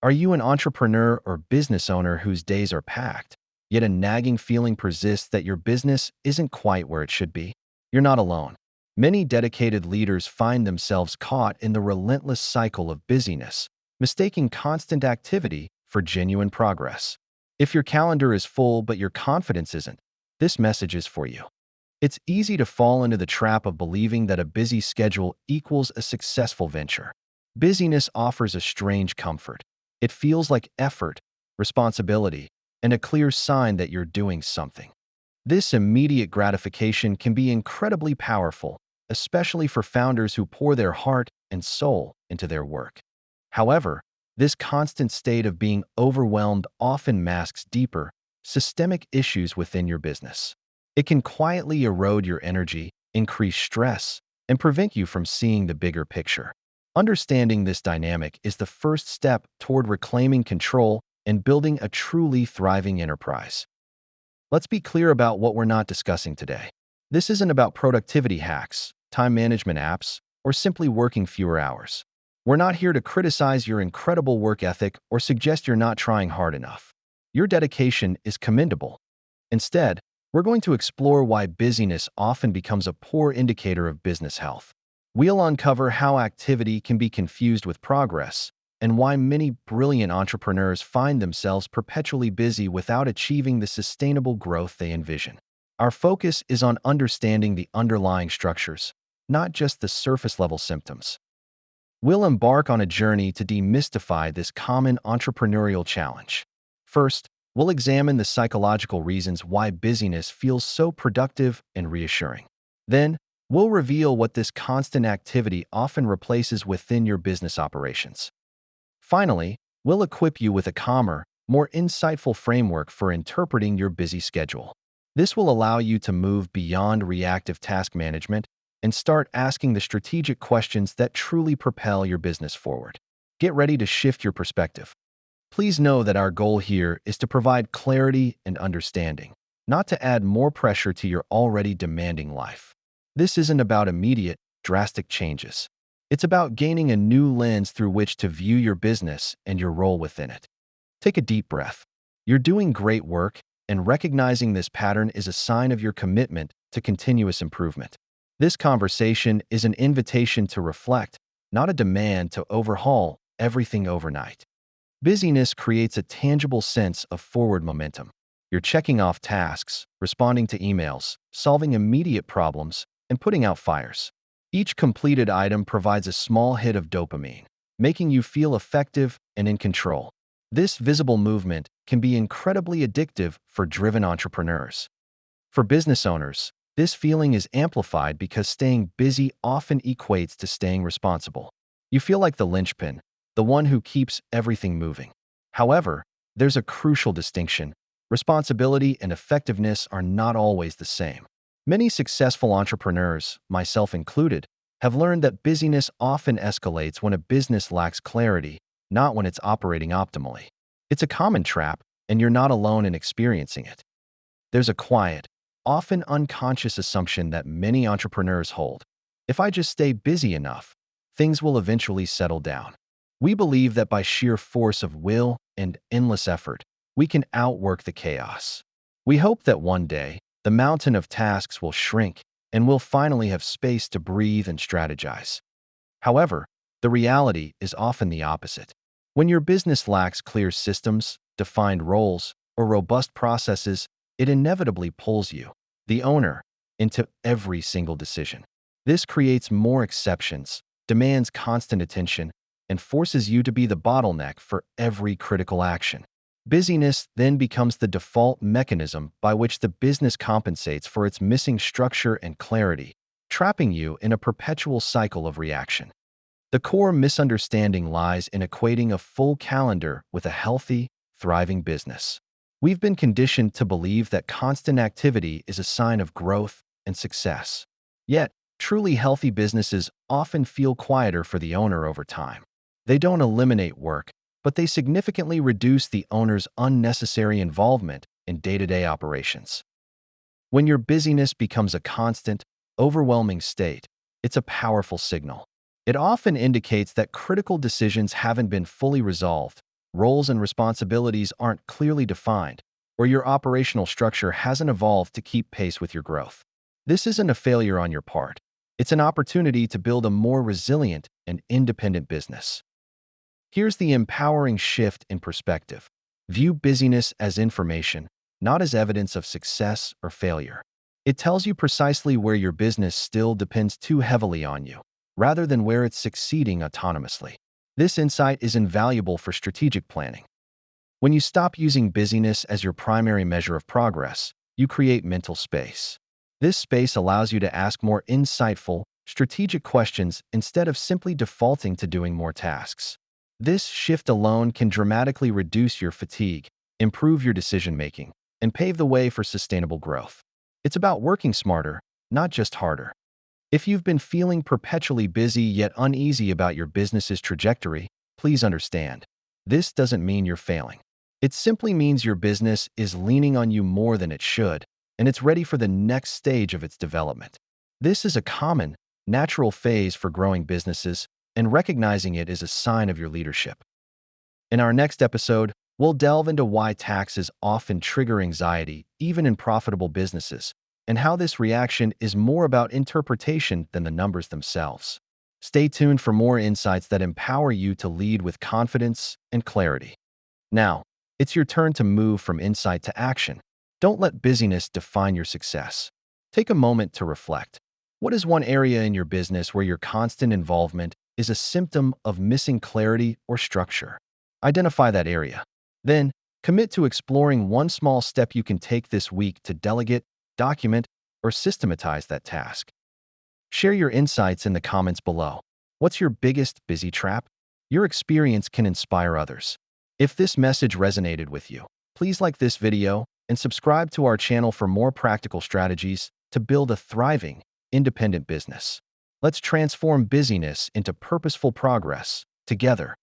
Are you an entrepreneur or business owner whose days are packed, yet a nagging feeling persists that your business isn't quite where it should be? You're not alone. Many dedicated leaders find themselves caught in the relentless cycle of busyness, mistaking constant activity for genuine progress. If your calendar is full but your confidence isn't, this message is for you. It's easy to fall into the trap of believing that a busy schedule equals a successful venture. Busyness offers a strange comfort. It feels like effort, responsibility, and a clear sign that you're doing something. This immediate gratification can be incredibly powerful, especially for founders who pour their heart and soul into their work. However, this constant state of being overwhelmed often masks deeper, systemic issues within your business. It can quietly erode your energy, increase stress, and prevent you from seeing the bigger picture. Understanding this dynamic is the first step toward reclaiming control and building a truly thriving enterprise. Let's be clear about what we're not discussing today. This isn't about productivity hacks, time management apps, or simply working fewer hours. We're not here to criticize your incredible work ethic or suggest you're not trying hard enough. Your dedication is commendable. Instead, we're going to explore why busyness often becomes a poor indicator of business health. We'll uncover how activity can be confused with progress and why many brilliant entrepreneurs find themselves perpetually busy without achieving the sustainable growth they envision. Our focus is on understanding the underlying structures, not just the surface-level symptoms. We'll embark on a journey to demystify this common entrepreneurial challenge. First, we'll examine the psychological reasons why busyness feels so productive and reassuring. Then, we'll reveal what this constant activity often replaces within your business operations. Finally, we'll equip you with a calmer, more insightful framework for interpreting your busy schedule. This will allow you to move beyond reactive task management and start asking the strategic questions that truly propel your business forward. Get ready to shift your perspective. Please know that our goal here is to provide clarity and understanding, not to add more pressure to your already demanding life. This isn't about immediate, drastic changes. It's about gaining a new lens through which to view your business and your role within it. Take a deep breath. You're doing great work, and recognizing this pattern is a sign of your commitment to continuous improvement. This conversation is an invitation to reflect, not a demand to overhaul everything overnight. Busyness creates a tangible sense of forward momentum. You're checking off tasks, responding to emails, solving immediate problems, and putting out fires. Each completed item provides a small hit of dopamine, making you feel effective and in control. This visible movement can be incredibly addictive for driven entrepreneurs. For business owners, this feeling is amplified because staying busy often equates to staying responsible. You feel like the linchpin, the one who keeps everything moving. However, there's a crucial distinction. Responsibility and effectiveness are not always the same. Many successful entrepreneurs, myself included, have learned that busyness often escalates when a business lacks clarity, not when it's operating optimally. It's a common trap, and you're not alone in experiencing it. There's a quiet, often unconscious assumption that many entrepreneurs hold. If I just stay busy enough, things will eventually settle down. We believe that by sheer force of will and endless effort, we can outwork the chaos. We hope that one day, the mountain of tasks will shrink, and we'll finally have space to breathe and strategize. However, the reality is often the opposite. When your business lacks clear systems, defined roles, or robust processes, it inevitably pulls you, the owner, into every single decision. This creates more exceptions, demands constant attention, and forces you to be the bottleneck for every critical action. Busyness then becomes the default mechanism by which the business compensates for its missing structure and clarity, trapping you in a perpetual cycle of reaction. The core misunderstanding lies in equating a full calendar with a healthy, thriving business. We've been conditioned to believe that constant activity is a sign of growth and success. Yet, truly healthy businesses often feel quieter for the owner over time. They don't eliminate work, but they significantly reduce the owner's unnecessary involvement in day-to-day operations. When your busyness becomes a constant, overwhelming state, it's a powerful signal. It often indicates that critical decisions haven't been fully resolved, roles and responsibilities aren't clearly defined, or your operational structure hasn't evolved to keep pace with your growth. This isn't a failure on your part. It's an opportunity to build a more resilient and independent business. Here's the empowering shift in perspective. View busyness as information, not as evidence of success or failure. It tells you precisely where your business still depends too heavily on you, rather than where it's succeeding autonomously. This insight is invaluable for strategic planning. When you stop using busyness as your primary measure of progress, you create mental space. This space allows you to ask more insightful, strategic questions instead of simply defaulting to doing more tasks. This shift alone can dramatically reduce your fatigue, improve your decision-making, and pave the way for sustainable growth. It's about working smarter, not just harder. If you've been feeling perpetually busy yet uneasy about your business's trajectory, please understand. This doesn't mean you're failing. It simply means your business is leaning on you more than it should, and it's ready for the next stage of its development. This is a common, natural phase for growing businesses, and recognizing it is a sign of your leadership. In our next episode, we'll delve into why taxes often trigger anxiety, even in profitable businesses, and how this reaction is more about interpretation than the numbers themselves. Stay tuned for more insights that empower you to lead with confidence and clarity. Now, it's your turn to move from insight to action. Don't let busyness define your success. Take a moment to reflect. What is one area in your business where your constant involvement is a symptom of missing clarity or structure? Identify that area. Then, commit to exploring one small step you can take this week to delegate, document, or systematize that task. Share your insights in the comments below. What's your biggest busy trap? Your experience can inspire others. If this message resonated with you, please like this video and subscribe to our channel for more practical strategies to build a thriving, independent business. Let's transform busyness into purposeful progress together.